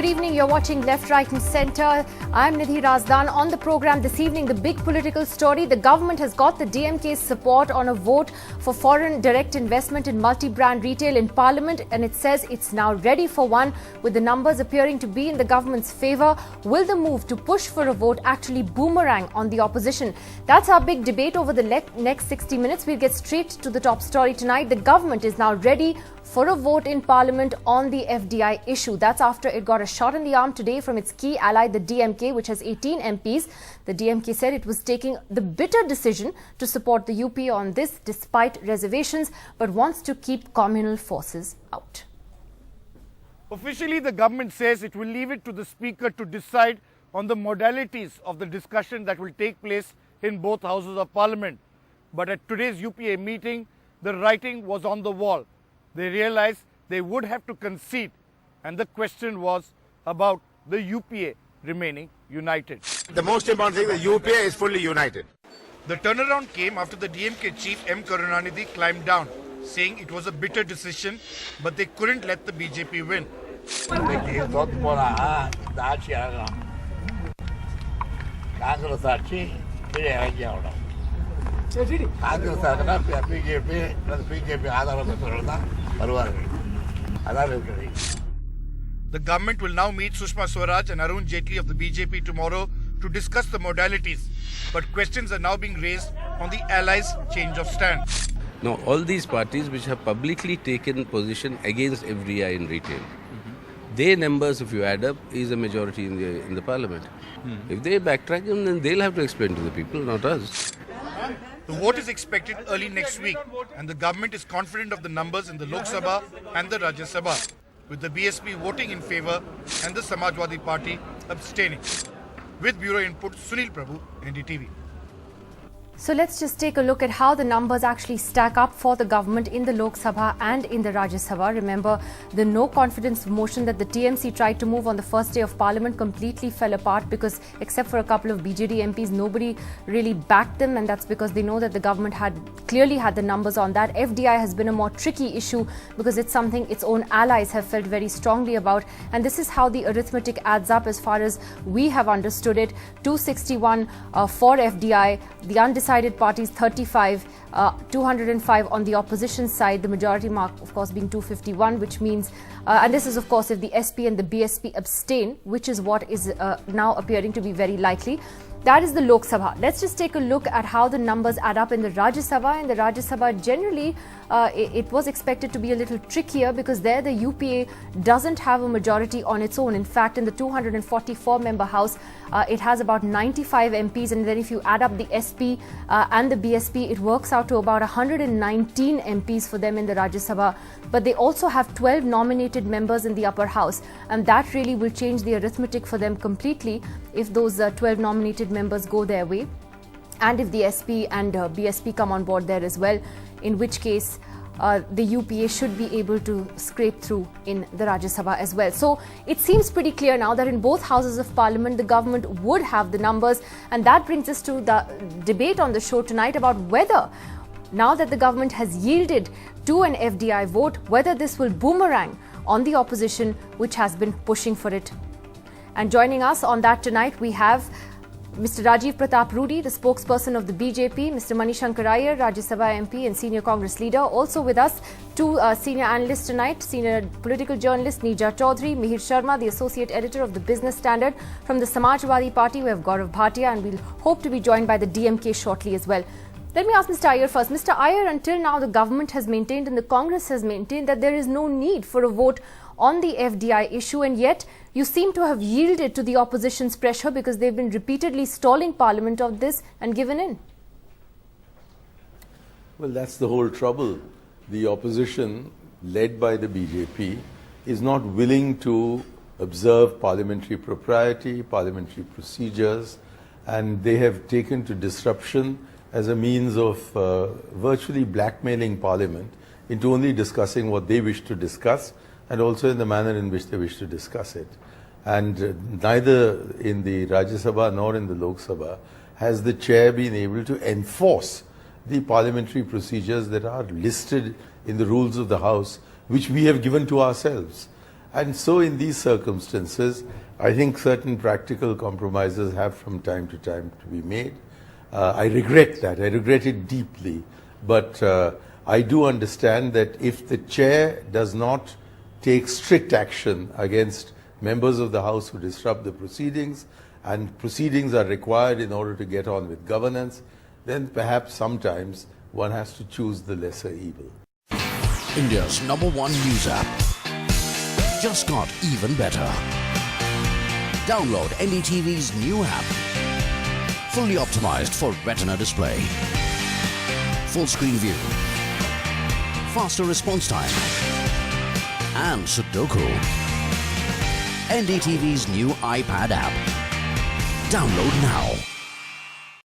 Good evening. You're watching Left, Right and Centre. I'm Nidhi Razdan. On the programme this evening, the big political story. The government has got the DMK's support on a vote for foreign direct investment in multi-brand retail in Parliament, and it says it's now ready for one, with the numbers appearing to be in the government's favour. Will the move to push for a vote actually boomerang on the opposition? That's our big debate over the next 60 minutes. We'll get straight to the top story tonight. The government is now ready for a vote in Parliament on the FDI issue. That's after it got a shot in the arm today from its key ally, the DMK, which has 18 MPs. The DMK said it was taking the bitter decision to support the UP on this despite reservations, but wants to keep communal forces out. Officially, the government says it will leave it to the Speaker to decide on the modalities of the discussion that will take place in both houses of Parliament. But at today's UPA meeting, the writing was on the wall. They realized they would have to concede, and the question was about the UPA remaining united. The most important thing is the UPA is fully united. The turnaround came after the DMK chief M. Karunanidhi climbed down, saying it was a bitter decision, but they couldn't let the BJP win. The government will now meet Sushma Swaraj and Arun Jaitley of the BJP tomorrow to discuss the modalities, but questions are now being raised on the allies' change of stand. Now, all these parties which have publicly taken position against FDI in retail, their numbers, if you add up, is a majority in the Parliament. If they backtrack them, then they'll have to explain to the people, not us. The vote is expected early next week, and the government is confident of the numbers in the Lok Sabha and the Rajya Sabha, with the BSP voting in favour and the Samajwadi Party abstaining. With Bureau Input, Sunil Prabhu, NDTV. So let's just take a look at how the numbers actually stack up for the government in the Lok Sabha and in the Rajya Sabha. Remember, the no confidence motion that the TMC tried to move on the first day of Parliament completely fell apart because, except for a couple of BJD MPs, nobody really backed them, and that's because they know that the government had clearly had the numbers on that. FDI has been a more tricky issue because it's something its own allies have felt very strongly about, and this is how the arithmetic adds up as far as we have understood it. 261 for FDI, the undecided parties 35, 205 on the opposition side, the majority mark of course being 251, which means, and this is of course if the SP and the BSP abstain, which is what is now appearing to be very likely. That is the Lok Sabha. Let's just take a look at how the numbers add up in the Rajya Sabha. In the Rajya Sabha, generally, it was expected to be a little trickier because there the UPA doesn't have a majority on its own. In fact, in the 244-member House, it has about 95 MPs, and then if you add up the SP and the BSP, it works out to about 119 MPs for them in the Rajya Sabha. But they also have 12 nominated members in the upper house, and that really will change the arithmetic for them completely if those 12 nominated members go their way, and if the SP and BSP come on board there as well, in which case the UPA should be able to scrape through in the Rajya Sabha as well. So it seems pretty clear now that in both houses of Parliament the government would have the numbers, and that brings us to the debate on the show tonight about whether, now that the government has yielded to an FDI vote, whether this will boomerang on the opposition, which has been pushing for it. And joining us on that tonight, we have Mr. Rajiv Pratap Rudy, the spokesperson of the BJP, Mr. Manishankar Iyer, Rajya Sabha MP and senior Congress leader. Also with us, two senior analysts tonight, senior political journalist Neerja Chaudhary, Mihir Sharma, the associate editor of the Business Standard. From the Samajwadi Party, we have Gaurav Bhatia, and we'll hope to be joined by the DMK shortly as well. Let me ask Mr. Iyer first. Mr. Iyer, until now the government has maintained and the Congress has maintained that there is no need for a vote on the FDI issue, and yet you seem to have yielded to the opposition's pressure because they've been repeatedly stalling Parliament of this and given in. Well, that's the whole trouble. The opposition, led by the BJP, is not willing to observe parliamentary propriety, parliamentary procedures, and they have taken to disruption as a means of virtually blackmailing Parliament into only discussing what they wish to discuss, and also in the manner in which they wish to discuss it. And neither in the Rajya Sabha nor in the Lok Sabha has the chair been able to enforce the parliamentary procedures that are listed in the rules of the House, which we have given to ourselves. And so in these circumstances, I think certain practical compromises have from time to time to be made. I regret that. I regret it deeply. But I do understand that if the chair does not take strict action against members of the House who disrupt the proceedings, and proceedings are required in order to get on with governance, then perhaps sometimes one has to choose the lesser evil. India's #1 news app just got even better. Download NDTV's new app. Fully optimized for retina display. Full screen view. Faster response time. And Sudoku. NDTV's new iPad app. Download now.